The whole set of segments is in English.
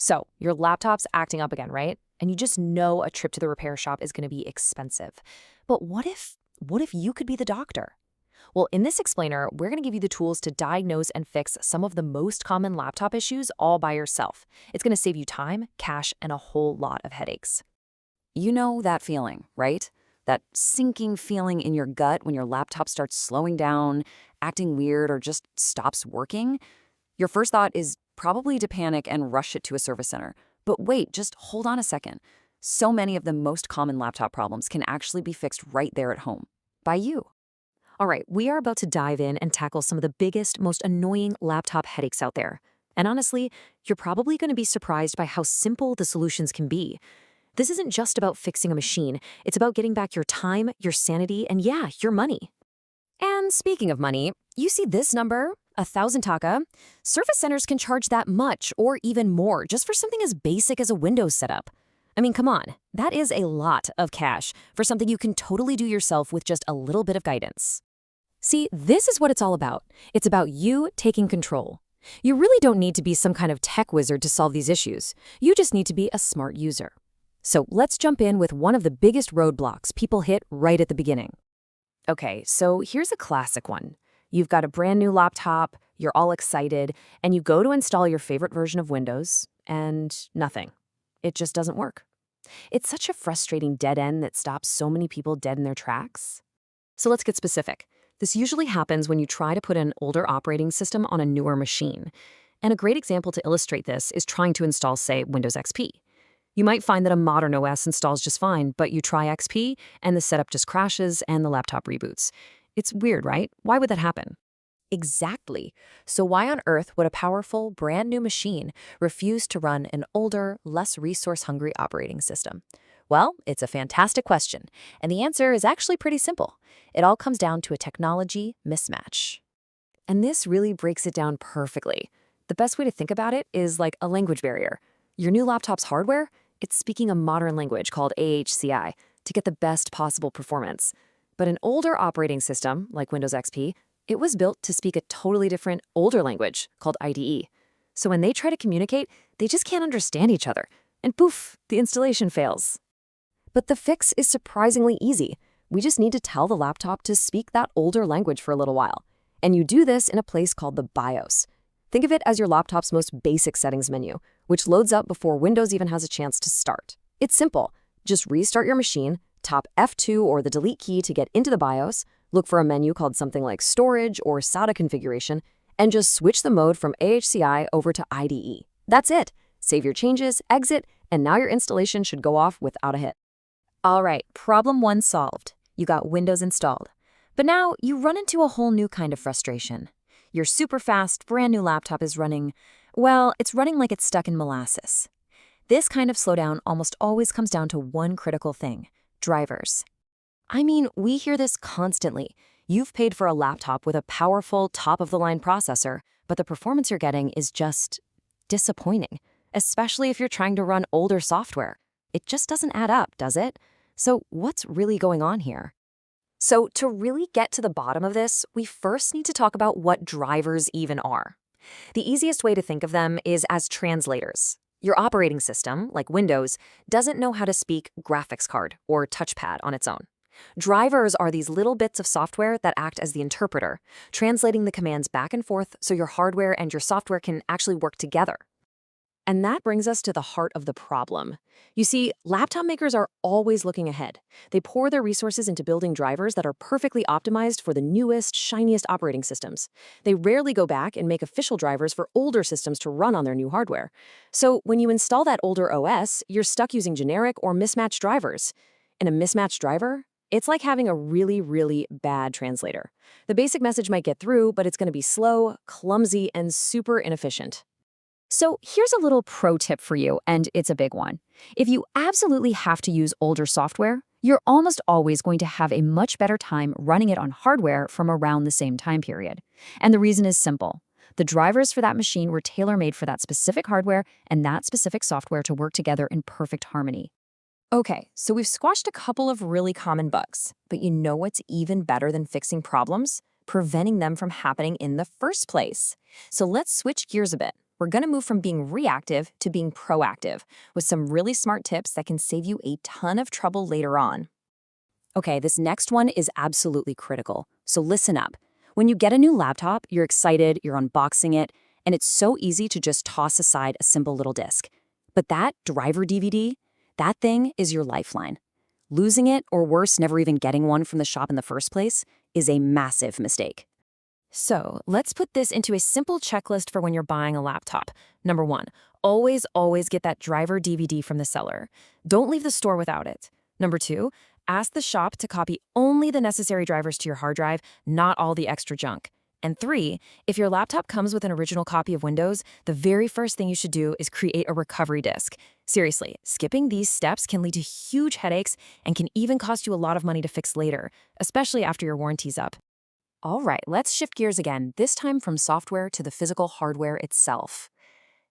So your laptop's acting up again, right? And you just know a trip to the repair shop is going to be expensive. But what if you could be the doctor? Well, in this explainer, we're going to give you the tools to diagnose and fix some of the most common laptop issues all by yourself. It's going to save you time, cash, and a whole lot of headaches. You know that feeling, right? That sinking feeling in your gut when your laptop starts slowing down, acting weird, or just stops working? Your first thought is probably to panic and rush it to a service center. But wait, just hold on a second. So many of the most common laptop problems can actually be fixed right there at home by you. All right, we are about to dive in and tackle some of the biggest, most annoying laptop headaches out there. And honestly, you're probably going to be surprised by how simple the solutions can be. This isn't just about fixing a machine, it's about getting back your time, your sanity, and yeah, your money. And speaking of money, you see this number, 1,000 taka? Service centers can charge that much or even more just for something as basic as a Windows setup. I mean, come on, that is a lot of cash for something you can totally do yourself with just a little bit of guidance. See, this is what it's all about. It's about you taking control. You really don't need to be some kind of tech wizard to solve these issues. You just need to be a smart user. So let's jump in with one of the biggest roadblocks people hit right at the beginning. Okay, so here's a classic one. You've got a brand new laptop, you're all excited, and you go to install your favorite version of Windows, and nothing. It just doesn't work. It's such a frustrating dead end that stops so many people dead in their tracks. So let's get specific. This usually happens when you try to put an older operating system on a newer machine. And a great example to illustrate this is trying to install, say, Windows XP. You might find that a modern OS installs just fine, but you try XP, and the setup just crashes and the laptop reboots. It's weird, right? Why would that happen? Exactly. So why on earth would a powerful, brand new machine refuse to run an older, less resource-hungry operating system? Well, it's a fantastic question, and the answer is actually pretty simple. It all comes down to a technology mismatch. And this really breaks it down perfectly. The best way to think about it is like a language barrier. Your new laptop's hardware, it's speaking a modern language called AHCI to get the best possible performance. But an older operating system, like Windows XP, it was built to speak a totally different, older language called IDE. So when they try to communicate, they just can't understand each other. And poof, the installation fails. But the fix is surprisingly easy. We just need to tell the laptop to speak that older language for a little while. And you do this in a place called the BIOS. Think of it as your laptop's most basic settings menu, which loads up before Windows even has a chance to start. It's simple. Just restart your machine, tap F2 or the delete key to get into the BIOS, look for a menu called something like Storage or SATA Configuration, and just switch the mode from AHCI over to IDE. That's it. Save your changes, exit, and now your installation should go off without a hit. All right, problem one solved. You got Windows installed. But now you run into a whole new kind of frustration. Your super fast, brand new laptop is running, well, it's running like it's stuck in molasses. This kind of slowdown almost always comes down to one critical thing: drivers. I mean, we hear this constantly. You've paid for a laptop with a powerful, top-of-the-line processor, but the performance you're getting is just disappointing, especially if you're trying to run older software. It just doesn't add up, does it? So what's really going on here? So to really get to the bottom of this, we first need to talk about what drivers even are. The easiest way to think of them is as translators. Your operating system, like Windows, doesn't know how to speak graphics card or touchpad on its own. Drivers are these little bits of software that act as the interpreter, translating the commands back and forth so your hardware and your software can actually work together. And that brings us to the heart of the problem. You see, laptop makers are always looking ahead. They pour their resources into building drivers that are perfectly optimized for the newest, shiniest operating systems. They rarely go back and make official drivers for older systems to run on their new hardware. So when you install that older OS, you're stuck using generic or mismatched drivers. And a mismatched driver? It's like having a really, really bad translator. The basic message might get through, but it's going to be slow, clumsy, and super inefficient. So here's a little pro tip for you, and it's a big one. If you absolutely have to use older software, you're almost always going to have a much better time running it on hardware from around the same time period. And the reason is simple. The drivers for that machine were tailor-made for that specific hardware and that specific software to work together in perfect harmony. Okay, so we've squashed a couple of really common bugs, but you know what's even better than fixing problems? Preventing them from happening in the first place. So let's switch gears a bit. We're going to move from being reactive to being proactive with some really smart tips that can save you a ton of trouble later on. Okay, this next one is absolutely critical, so listen up. When you get a new laptop, you're excited, you're unboxing it, and it's so easy to just toss aside a simple little disk. But that driver DVD, that thing is your lifeline. Losing it, or worse, never even getting one from the shop in the first place, is a massive mistake. So let's put this into a simple checklist for when you're buying a laptop. Number 1, always get that driver DVD from the seller. Don't leave the store without it. Number 2, ask the shop to copy only the necessary drivers to your hard drive, not all the extra junk. And 3, if your laptop comes with an original copy of Windows, the very first thing you should do is create a recovery disk. Seriously, skipping these steps can lead to huge headaches and can even cost you a lot of money to fix later, especially after your warranty's up. All right, let's shift gears again, this time from software to the physical hardware itself.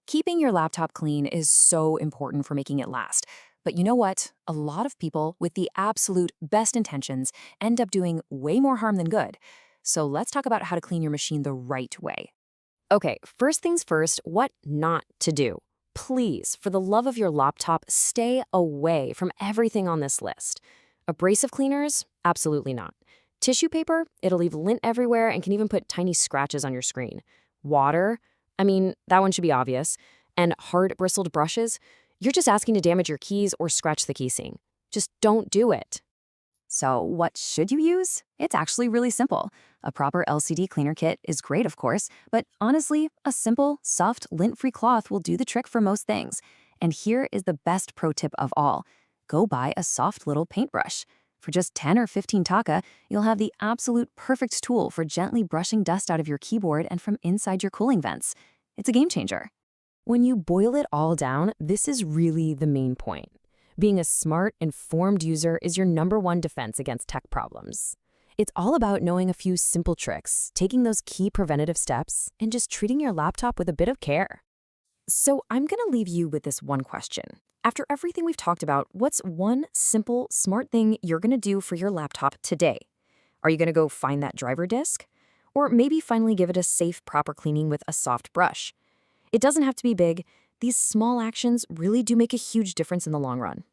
Keeping your laptop clean is so important for making it last. But you know what? A lot of people with the absolute best intentions end up doing way more harm than good. So let's talk about how to clean your machine the right way. Okay, first things first, what not to do. Please, for the love of your laptop, stay away from everything on this list. Abrasive cleaners? Absolutely not. Tissue paper? It'll leave lint everywhere and can even put tiny scratches on your screen. Water? I mean, that one should be obvious. And hard bristled brushes? You're just asking to damage your keys or scratch the keysing. Just don't do it. So what should you use? It's actually really simple. A proper LCD cleaner kit is great, of course, but honestly, a simple, soft, lint-free cloth will do the trick for most things. And here is the best pro tip of all. Go buy a soft little paintbrush. For just 10 or 15 taka, you'll have the absolute perfect tool for gently brushing dust out of your keyboard and from inside your cooling vents. It's a game changer. When you boil it all down, this is really the main point. Being a smart, informed user is your #1 defense against tech problems. It's all about knowing a few simple tricks, taking those key preventative steps, and just treating your laptop with a bit of care. So I'm going to leave you with this one question. After everything we've talked about, what's one simple, smart thing you're going to do for your laptop today? Are you going to go find that driver disk? Or maybe finally give it a safe, proper cleaning with a soft brush? It doesn't have to be big. These small actions really do make a huge difference in the long run.